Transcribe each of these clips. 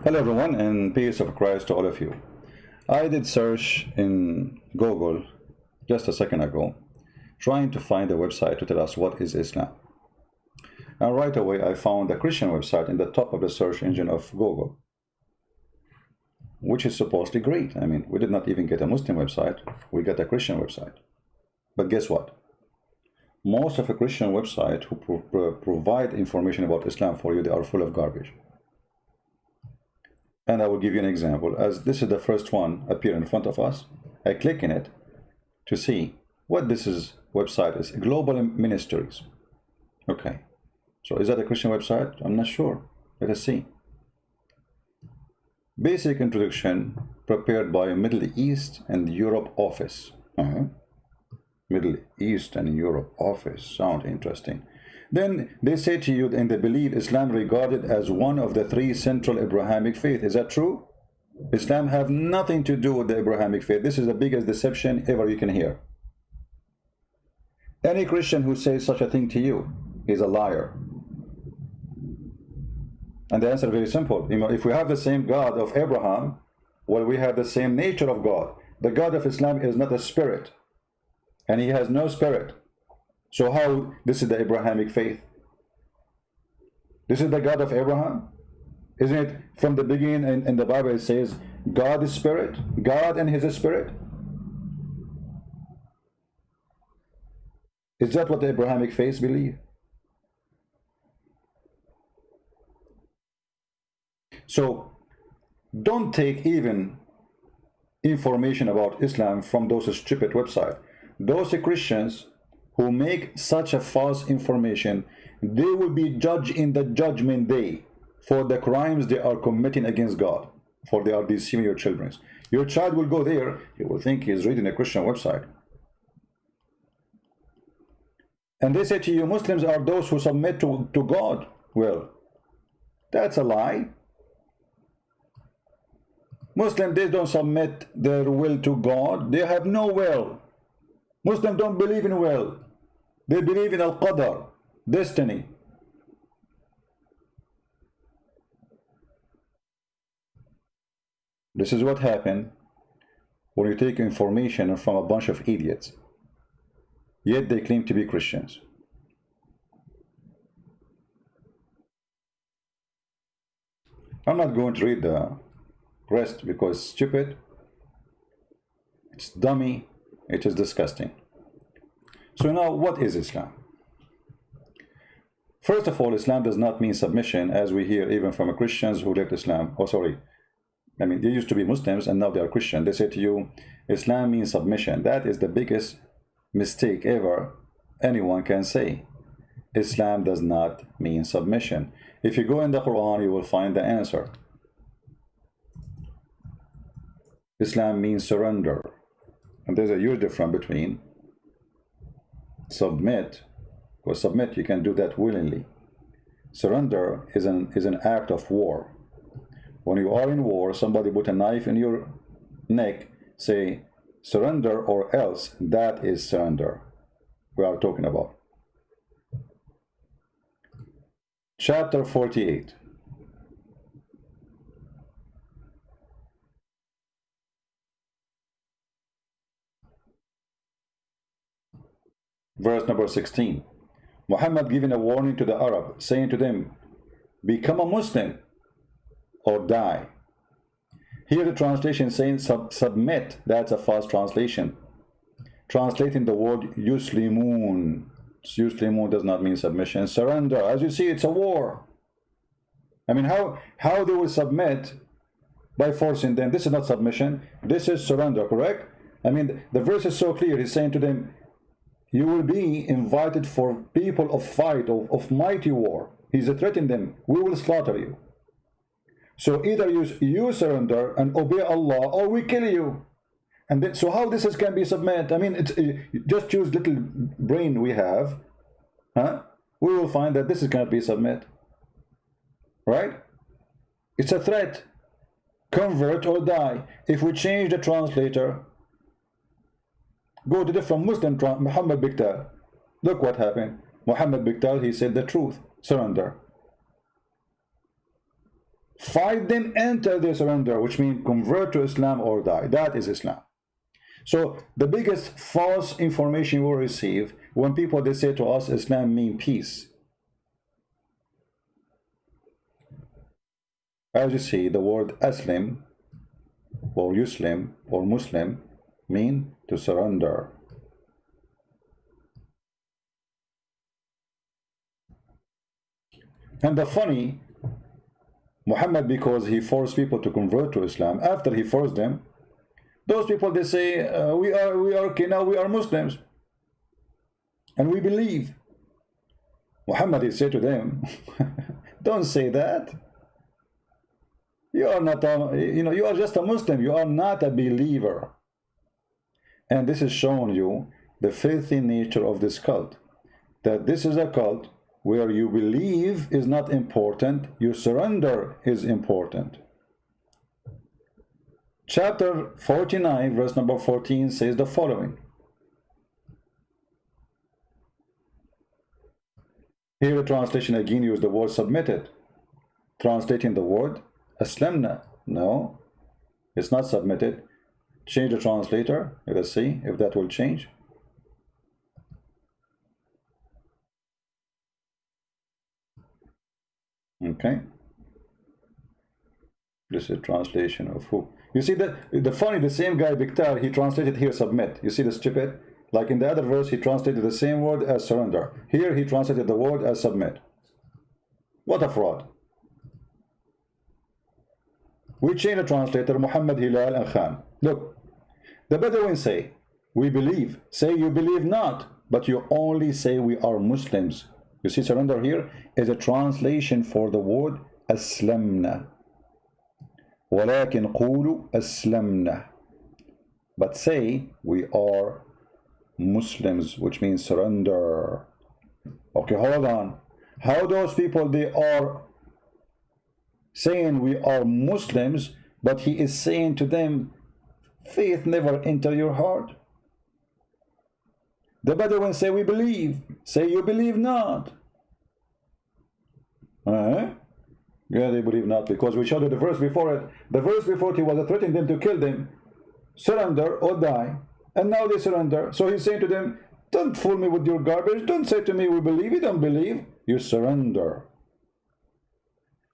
Hello everyone, and peace of Christ to all of you. I did search in Google just a second ago, trying to find a website to tell us what is Islam. And right away I found a Christian website in the top of the search engine of Google, which is supposedly great. I mean, we did not even get a Muslim website, we got a Christian website. But guess what? Most of the Christian websites who provide information about Islam for you, they are full of garbage. And I will give you an example, as this is the first one appear in front of us. I click in it to see what website is. Global Ministries. Okay, so is that a Christian website? I'm not sure. Let us see. Basic introduction prepared by Middle East and Europe office. Middle East and Europe office, sound interesting. Then they say to you, and they believe Islam regarded as one of the three central Abrahamic faith. Is that true? Islam have nothing to do with the Abrahamic faith. This is the biggest deception ever you can hear. Any Christian who says such a thing to you is a liar. And the answer is very simple. You know, if we have the same God of Abraham, well, we have the same nature of God. The God of Islam is not a spirit, and he has no spirit. So how this is the Abrahamic faith? This is the God of Abraham? Isn't it from the beginning in the Bible it says God is spirit, God and his spirit? Is that what the Abrahamic faith believe? So don't take even information about Islam from those stupid websites. Those Christians who make such a false information, they will be judged in the judgment day for the crimes they are committing against God, for they are deceiving your children. Your child will go there, he will think he is reading a Christian website. And they say to you, Muslims are those who submit to God. Well, that's a lie. Muslims, they don't submit their will to God. They have no will. Muslims don't believe in will. They believe in Al-Qadar, destiny. This is what happened when you take information from a bunch of idiots, yet they claim to be Christians. I'm not going to read the rest because it's stupid, it's dummy, it is disgusting. So now, what is Islam? First of all, Islam does not mean submission, as we hear even from Christians who left Islam. Oh, sorry. I mean, they used to be Muslims and now they are Christian. They say to you, Islam means submission. That is the biggest mistake ever anyone can say. Islam does not mean submission. If you go in the Qur'an, you will find the answer. Islam means surrender. And there's a huge difference between submit, because submit you can do that willingly. Surrender is an act of war. When you are in war, somebody put a knife in your neck, say surrender or else. That is surrender we are talking about. Chapter 48. Verse number 16. Muhammad giving a warning to the Arab, saying to them, become a Muslim or die. Here the translation saying submit, that's a false translation. Translating the word yuslimun. Yuslimun does not mean submission. Surrender. As you see, it's a war. I mean, how they will submit by forcing them? This is not submission. This is surrender, correct? I mean, the verse is so clear. He's saying to them, you will be invited for people of fight, of mighty war. He's threatening them. We will slaughter you. So either you surrender and obey Allah, or we kill you. And then, so how this can be submit? I mean, just use little brain we have. We will find that this cannot be submit. Right? It's a threat. Convert or die. If we change the translator, go to different Muslim, Muhammad Biktal. Look what happened. Muhammad Biktal, he said the truth. Surrender. Fight them until they surrender, which means convert to Islam or die. That is Islam. So the biggest false information we receive when people they say to us Islam means peace. As you see, the word Aslim or Yuslim or Muslim mean to surrender. And the funny, Muhammad, because he forced people to convert to Islam, after he forced them, those people they say we are okay now, we are Muslims and we believe. Muhammad he said to them, don't say that. You are not you are just a Muslim, you are not a believer. And this is showing you the filthy nature of this cult, that this is a cult where you believe is not important, your surrender is important. Chapter 49, verse number 14 says the following. Here the translation again used the word submitted. Translating the word aslamna. No, it's not submitted. Change the translator. Let us see if that will change. Okay. This is translation of who? You see that the same guy Biktar, he translated here submit. You see the stupid? Like in the other verse, he translated the same word as surrender. Here he translated the word as submit. What a fraud. We change the translator, Muhammad, Hilal, and Khan. Look, the Bedouin say, we believe. Say you believe not, but you only say we are Muslims. You see, surrender here is a translation for the word aslamna. ولكن قولوا أسلمنا. But say we are Muslims, which means surrender. Okay, hold on. How those people they are saying we are Muslims, but he is saying to them, faith never enter your heart. The Bedouin say we believe. Say you believe not. Yeah, they believe not, because we showed you the verse before it. The verse before it, he was threatening them to kill them, surrender or die, and now they surrender. So he's saying to them, don't fool me with your garbage. Don't say to me we believe. You don't believe, you surrender.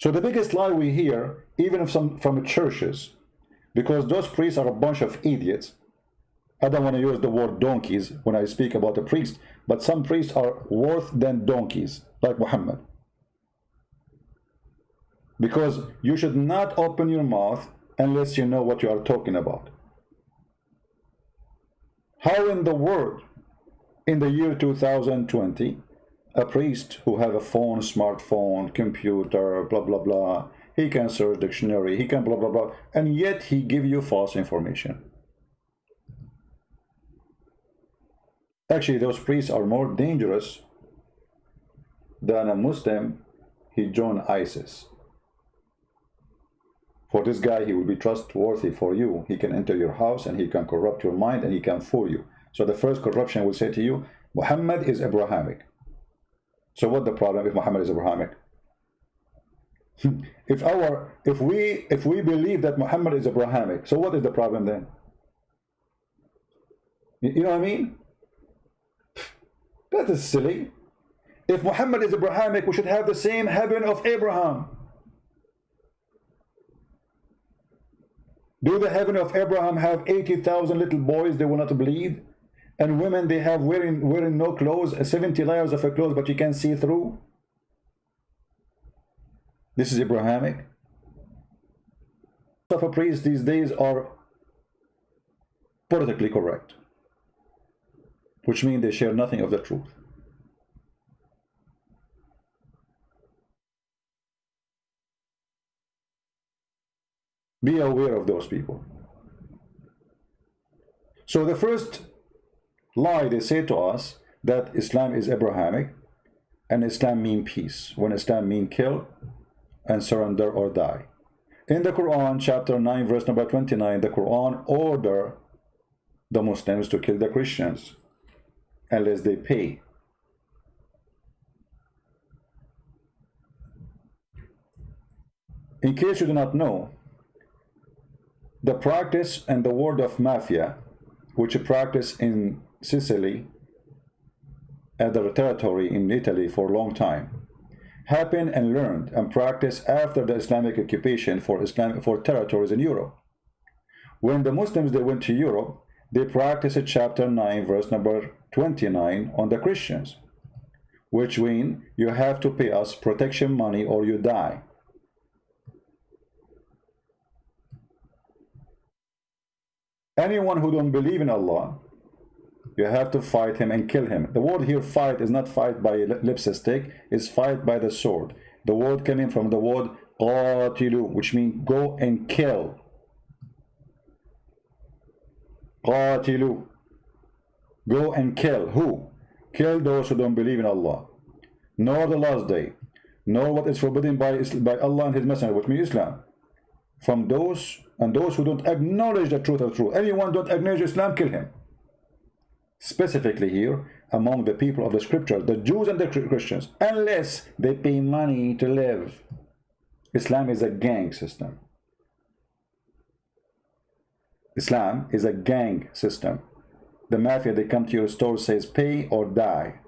So the biggest lie we hear, even from churches, because those priests are a bunch of idiots. I don't want to use the word donkeys when I speak about a priest, but some priests are worse than donkeys, like Muhammad. Because you should not open your mouth unless you know what you are talking about. How in the world, in the year 2020, a priest who have a phone, smartphone, computer, blah, blah, blah, he can search dictionary, he can blah, blah, blah, and yet he give you false information? Actually, those priests are more dangerous than a Muslim. He joined ISIS. For this guy, he will be trustworthy for you. He can enter your house and he can corrupt your mind and he can fool you. So the first corruption will say to you, Muhammad is Abrahamic. So what the problem if Muhammad is Abrahamic? if we believe that Muhammad is Abrahamic, so what is the problem then? You know what I mean? That is silly. If Muhammad is Abrahamic, we should have the same heaven of Abraham. Do the heaven of Abraham have 80,000 little boys they will not bleed? And women they have wearing no clothes, 70 layers of a clothes, but you can see through? This is Abrahamic. Of a priest these days are politically correct, which means they share nothing of the truth. Be aware of those people. So the first lie they say to us, that Islam is Abrahamic and Islam means peace, when Islam means kill and surrender or die. In the Quran, chapter 9, verse number 29, the Quran order the Muslims to kill the Christians unless they pay. In case you do not know, the practice and the word of mafia, which is practiced in Sicily, other territory in Italy for a long time, happened and learned and practiced after the Islamic occupation for territories in Europe. When the Muslims they went to Europe, they practiced chapter 9 verse number 29 on the Christians, which mean you have to pay us protection money or you die. Anyone who don't believe in Allah, you have to fight him and kill him. The word here fight is not fight by lipstick, it's fight by the sword. The word coming from the word qatilu, which means go and kill. Qatilu. Go and kill. Who? Kill those who don't believe in Allah, nor the last day, nor what is forbidden by Allah and His Messenger, which means Islam. From those and those who don't acknowledge the truth of truth. Anyone don't acknowledge Islam, kill him. Specifically here, among the people of the scripture, the Jews and the Christians, unless they pay money to live. Islam is a gang system. Islam is a gang system. The mafia, they come to your store, says pay or die.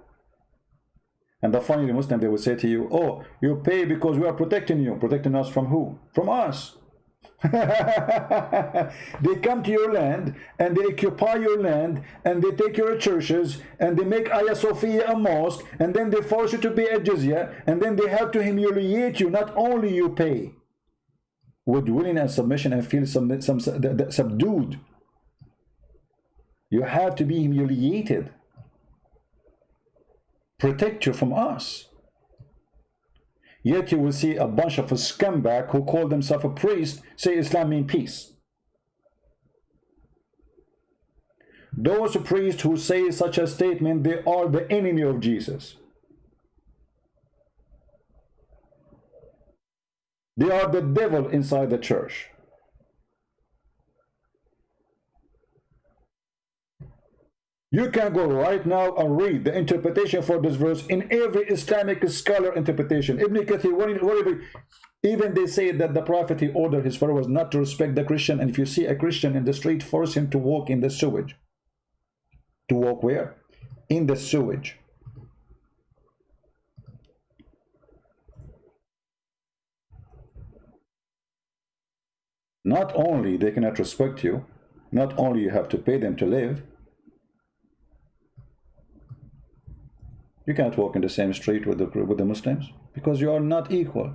And the funny Muslim, they will say to you, oh, you pay because we are protecting you. Protecting us from who? From us. They come to your land and they occupy your land and they take your churches and they make Hagia Sophia a mosque and then they force you to pay a jizya and then they have to humiliate you. Not only you pay with willing and submission and feel subdued, you have to be humiliated. Protect you from us. Yet you will see a bunch of scumbag who call themselves a priest say Islam means peace. Those priests who say such a statement, they are the enemy of Jesus. They are the devil inside the church. You can go right now and read the interpretation for this verse in every Islamic scholar interpretation. Ibn Kathir, even they say that the Prophet, he ordered his followers not to respect the Christian, and if you see a Christian in the street, force him to walk in the sewage. To walk where? In the sewage. Not only they cannot respect you, not only you have to pay them to live, you can't walk in the same street with the Muslims because you are not equal.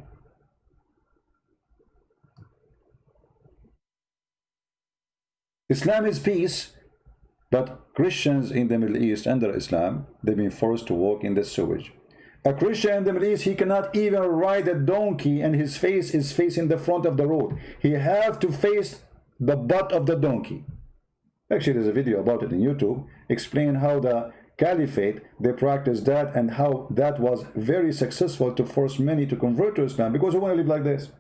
Islam is peace, but Christians in the Middle East under Islam, they've been forced to walk in the sewage. A Christian in the Middle East, he cannot even ride a donkey and his face is facing the front of the road. He have to face the butt of the donkey. Actually, there's a video about it in YouTube, explain how the Caliphate, they practiced that and how that was very successful to force many to convert to Islam because they want to live like this.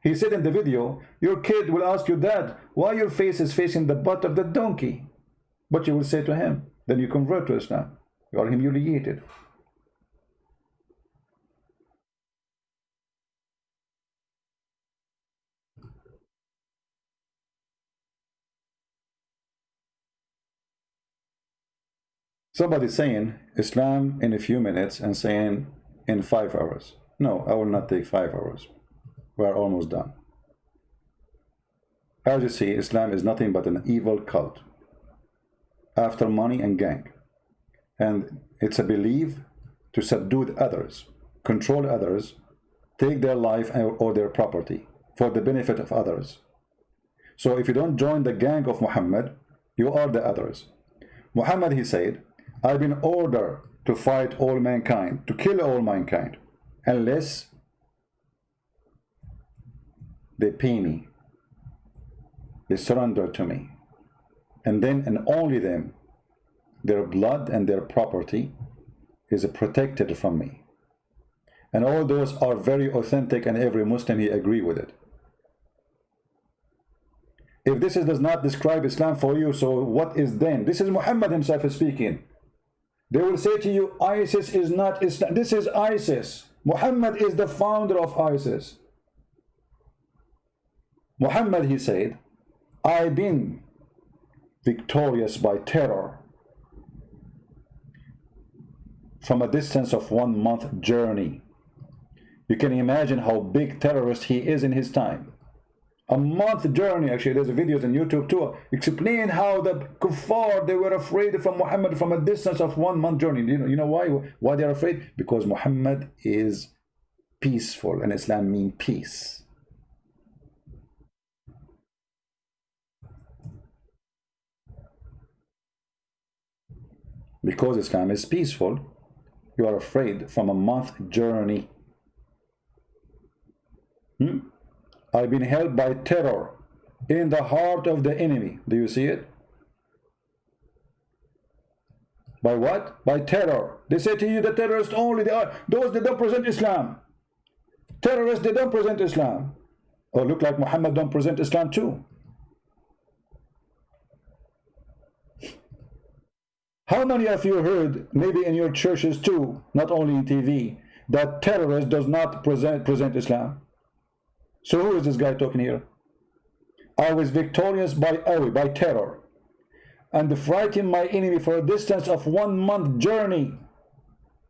He said in the video, your kid will ask you, Dad, why your face is facing the butt of the donkey? But you will say to him, then you convert to Islam. You are humiliated. Somebody saying Islam in a few minutes and saying in 5 hours. No, I will not take 5 hours. We are almost done. As you see, Islam is nothing but an evil cult after money and gang. And it's a belief to subdue others, control others, take their life or their property for the benefit of others. So if you don't join the gang of Muhammad, you are the others. Muhammad, he said, I've been ordered to fight all mankind, to kill all mankind, unless they pay me, they surrender to me, and then and only them, their blood and their property is protected from me. And all those are very authentic, and every Muslim, he agree with it. If this does not describe Islam for you, so what is then? This is Muhammad himself speaking. They will say to you, ISIS is not Islam. This is ISIS. Muhammad is the founder of ISIS. Muhammad, he said, I've been victorious by terror from a distance of 1 month journey. You can imagine how big terrorist he is in his time. A month journey. Actually, there's videos on YouTube too explain how the kuffar, they were afraid from Muhammad from a distance of 1 month journey. You know why they're afraid? Because Muhammad is peaceful, and Islam means peace. Because Islam is peaceful, you are afraid from a month journey. I've been held by terror in the heart of the enemy. Do you see it? By what? By terror. They say to you, the terrorists only, they are those that don't present Islam. Terrorists, they don't present Islam. Or look like Muhammad don't present Islam too. How many of you heard, maybe in your churches too, not only in TV, that terrorist does not present Islam? So who is this guy talking here? I was victorious by terror, and frightened my enemy for a distance of 1 month journey.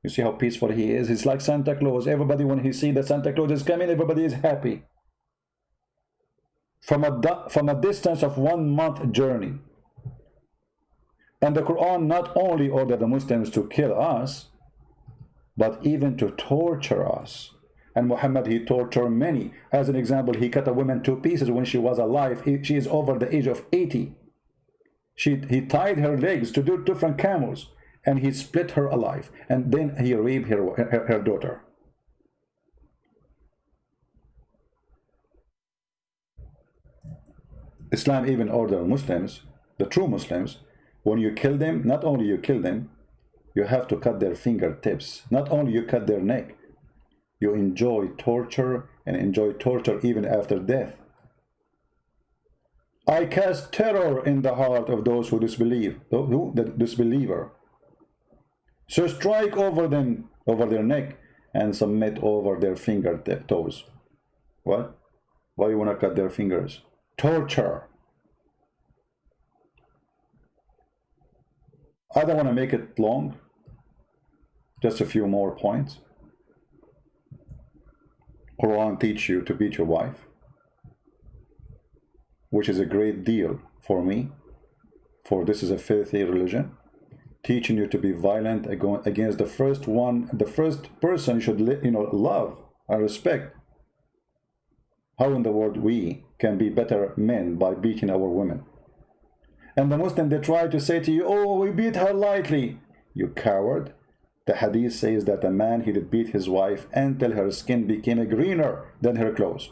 You see how peaceful he is? He's like Santa Claus. Everybody, when he sees that Santa Claus is coming, everybody is happy. From a distance of 1 month journey. And the Quran not only ordered the Muslims to kill us, but even to torture us. And Muhammad, he tortured many. As an example, he cut a woman to pieces when she was alive. She is over the age of 80. He tied her legs to different camels, and he split her alive. And then he raped her daughter. Islam even ordered Muslims, the true Muslims, when you kill them, not only you kill them, you have to cut their fingertips. Not only you cut their neck, you enjoy torture, and enjoy torture even after death. I cast terror in the heart of those who disbelieve, the disbeliever. So strike over them, over their neck, and submit over their toes. What? Why you want to cut their fingers? Torture. I don't want to make it long. Just a few more points. Qur'an teach you to beat your wife, which is a great deal for me, for this is a filthy religion, teaching you to be violent against the first person you should love and respect. How in the world we can be better men by beating our women? And the Muslim, they try to say to you, oh, we beat her lightly. You coward. The hadith says that a man, he did beat his wife until her skin became greener than her clothes.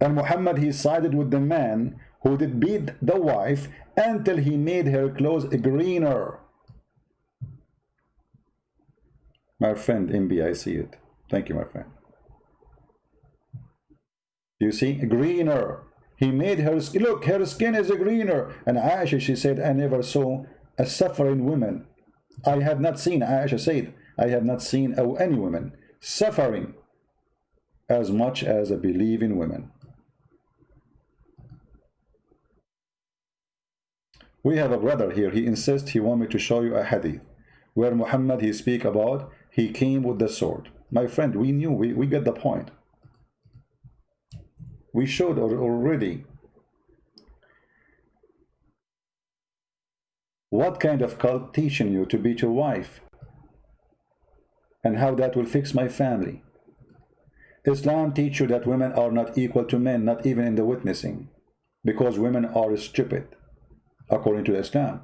And Muhammad, he sided with the man who did beat the wife until he made her clothes greener. My friend MB, I see it. Thank you, my friend. You see, greener. He made her skin, look, her skin is greener. And Aisha, she said, I never saw a suffering woman. I have not seen, Aisha said, I have not seen any woman suffering as much as a believing woman. We have a brother here. He insists he wants me to show you a hadith where Muhammad, he speak about, he came with the sword. My friend, we knew, we get the point. We showed already. What kind of cult teaching you to beat your wife? And how that will fix my family? Islam teach you that women are not equal to men, not even in the witnessing, because women are stupid, according to Islam.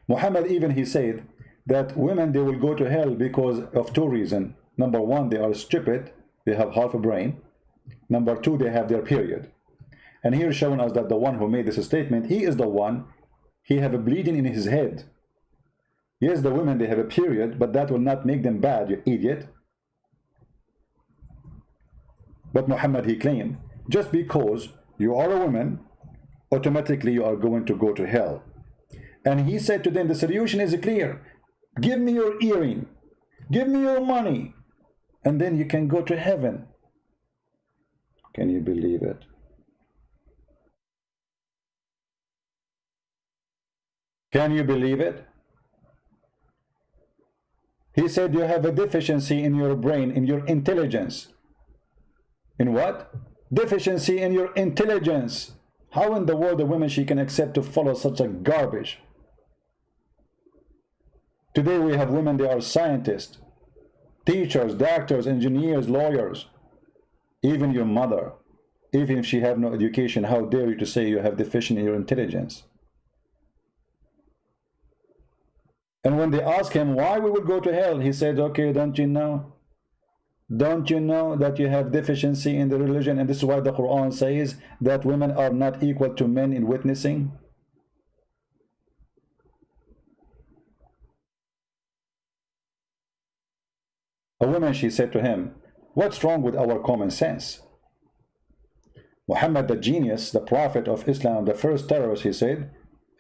Muhammad even, he said that women, they will go to hell because of two reasons. Number one, they are stupid, they have half a brain. Number two, they have their period. And here showing us that the one who made this statement, he is the one, he have a bleeding in his head. Yes, the women, they have a period, but that will not make them bad, you idiot. But Muhammad, he claimed, just because you are a woman, automatically you are going to go to hell. And he said to them, the solution is clear. Give me your earring, give me your money, and then you can go to heaven. Can you believe it? Can you believe it? He said you have a deficiency in your brain, in your intelligence. In what? Deficiency in your intelligence. How in the world a woman she can accept to follow such a garbage? Today we have women, they are scientists, teachers, doctors, engineers, lawyers. Even your mother, even if she have no education, how dare you to say you have deficient in your intelligence? And when they ask him why we will go to hell, he said, okay, don't you know? Don't you know that you have deficiency in the religion? And this is why the Qur'an says that women are not equal to men in witnessing. A woman, she said to him, what's wrong with our common sense? Muhammad, the genius, the prophet of Islam, the first terrorist, he said,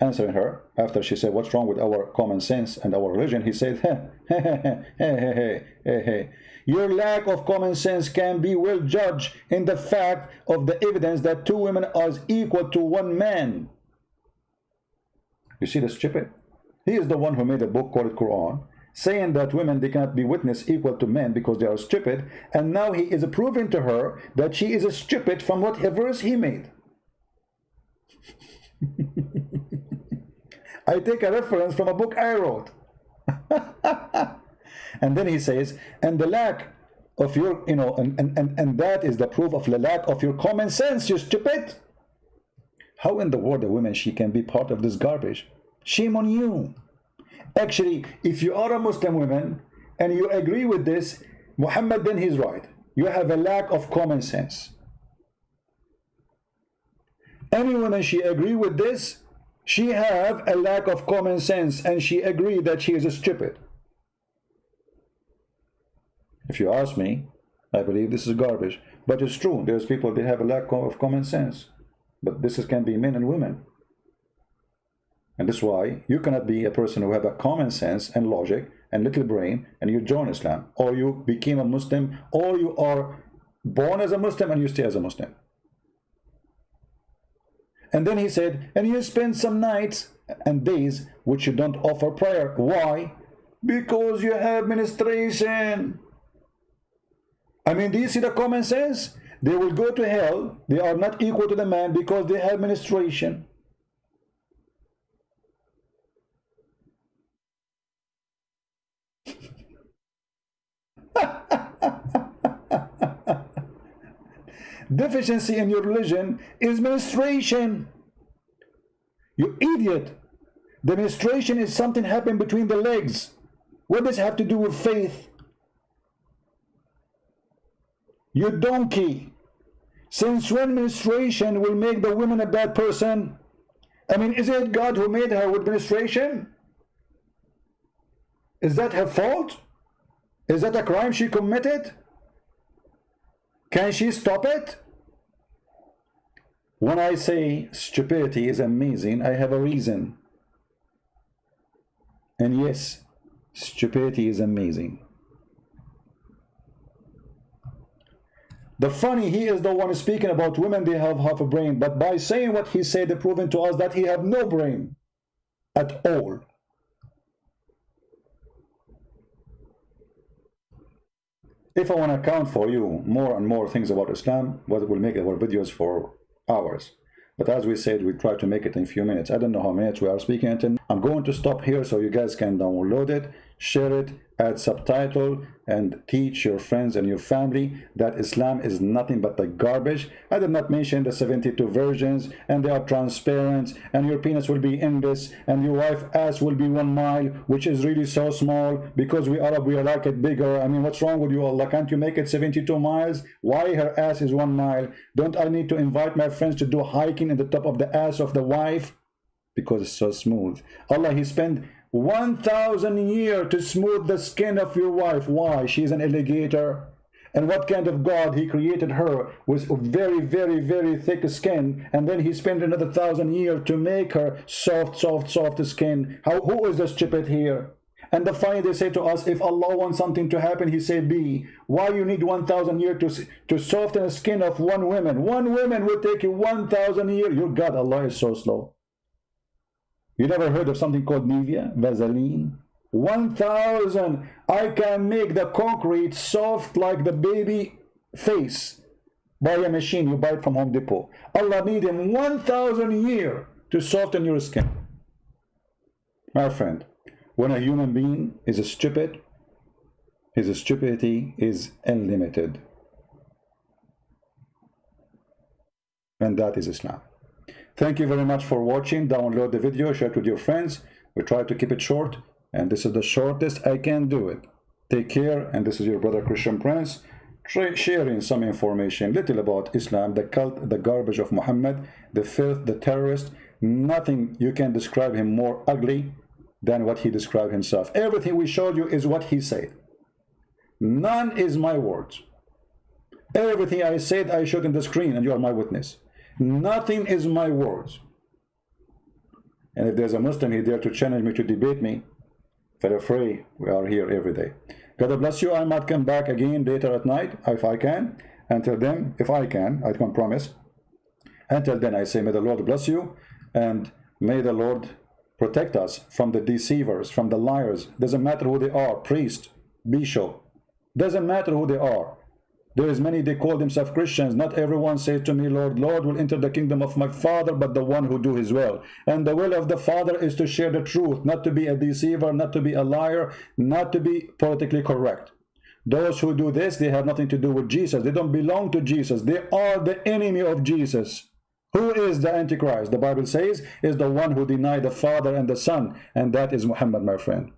answering her, after she said, what's wrong with our common sense and our religion? He said, your lack of common sense can be well judged in the fact of the evidence that two women are equal to one man. You see the stupid? He is the one who made a book called Qur'an, saying that women, they cannot be witness equal to men because they are stupid, and now he is proving to her that she is a stupid from what verse he made. I take a reference from a book I wrote. And then he says, and the lack of your, and that is the proof of the lack of your common sense, you stupid. How in the world a woman, she can be part of this garbage? Shame on you. Actually, if you are a Muslim woman and you agree with this, Muhammad, then he's right. You have a lack of common sense. Any woman, she agree with this, she have a lack of common sense, and she agreed that she is a stupid. If you ask me, I believe this is garbage. But it's true, there's people, they have a lack of common sense. But this can be men and women. And that's why you cannot be a person who have a common sense and logic and little brain and you join Islam, or you became a Muslim, or you are born as a Muslim and you stay as a Muslim. And then he said, and you spend some nights and days which you don't offer prayer. Why? Because you have menstruation. I mean, do you see the common sense? They will go to hell. They are not equal to the man because they have menstruation. Deficiency in your religion is menstruation. You idiot. The menstruation is something happening between the legs. What does it have to do with faith? You donkey. Since when menstruation will make the woman a bad person? I mean, is it God who made her with menstruation? Is that her fault? Is that a crime she committed? Can she stop it? When I say stupidity is amazing, I have a reason. And yes, stupidity is amazing. The funny, he is the one speaking about women, they have half a brain, but by saying what he said, they're proving to us that he have no brain at all. If I want to count for you more and more things about Islam, we'll make our videos for hours. But as we said, we try to make it in a few minutes. I don't know how many minutes we are speaking until. I'm going to stop here so you guys can download it, share it, add subtitle, and teach your friends and your family that Islam is nothing but the garbage. I did not mention the 72 versions, and they are transparent, and your penis will be in this, and your wife's ass will be 1 mile, which is really so small, because we Arab, we like it bigger. I mean, what's wrong with you, Allah? Can't you make it 72 miles? Why her ass is 1 mile? Don't I need to invite my friends to do hiking in the top of the ass of the wife? Because it's so smooth. Allah, he spent 1,000 years to smooth the skin of your wife. Why? She's an alligator. And what kind of God he created her with very, very, very thick skin, and then he spent another 1,000 years to make her soft, soft, soft skin. Who is the stupid here? And the finally they say to us, if Allah wants something to happen, he said be. Why you need 1,000 years to soften the skin of one woman? One woman will take you 1,000 years. Your God, Allah is so slow. You never heard of something called Nivea, Vaseline? 1,000. I can make the concrete soft like the baby face by a machine you buy it from Home Depot. Allah need him 1,000 years to soften your skin. My friend, when a human being is stupid, his stupidity is unlimited. And that is Islam. Thank you very much for watching. Download the video, share it with your friends. We try to keep it short, and this is the shortest I can do it. Take care, and this is your brother Christian Prince, sharing some information, little about Islam, the cult, the garbage of Muhammad, the filth, the terrorist. Nothing you can describe him more ugly than what he described himself. Everything we showed you is what he said. None is my words. Everything I said, I showed in the screen, and you are my witness. Nothing is my words. And if there's a Muslim here there to challenge me, to debate me, feel free. We are here every day. God bless you. I might come back again later at night if I can. Until then, if I can, I can't promise. Until then, I say, may the Lord bless you, and may the Lord protect us from the deceivers, from the liars. Doesn't matter who they are, priest, bishop. Doesn't matter who they are. There is many, they call themselves Christians. Not everyone says to me, Lord, Lord, will enter the kingdom of my Father, but the one who do his will. And the will of the Father is to share the truth, not to be a deceiver, not to be a liar, not to be politically correct. Those who do this, they have nothing to do with Jesus. They don't belong to Jesus. They are the enemy of Jesus. Who is the Antichrist? The Bible says is the one who denied the Father and the Son, and that is Muhammad, my friend.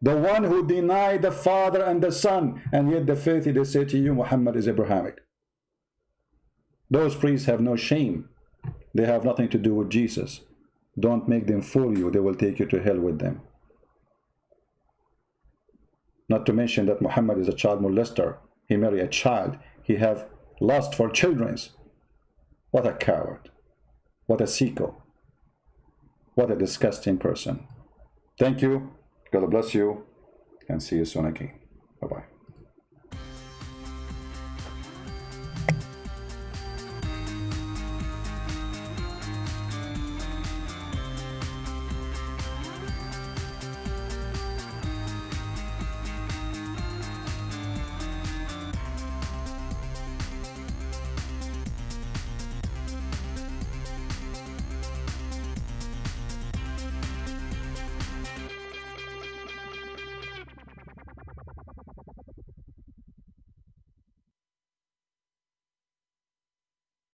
The one who denied the Father and the Son, and yet the faith they say to you, Muhammad is Abrahamic. Those priests have no shame. They have nothing to do with Jesus. Don't make them fool you. They will take you to hell with them. Not to mention that Muhammad is a child molester. He married a child. He have lust for children. What a coward. What a sicko. What a disgusting person. Thank you. God bless you, and see you soon again. Bye-bye.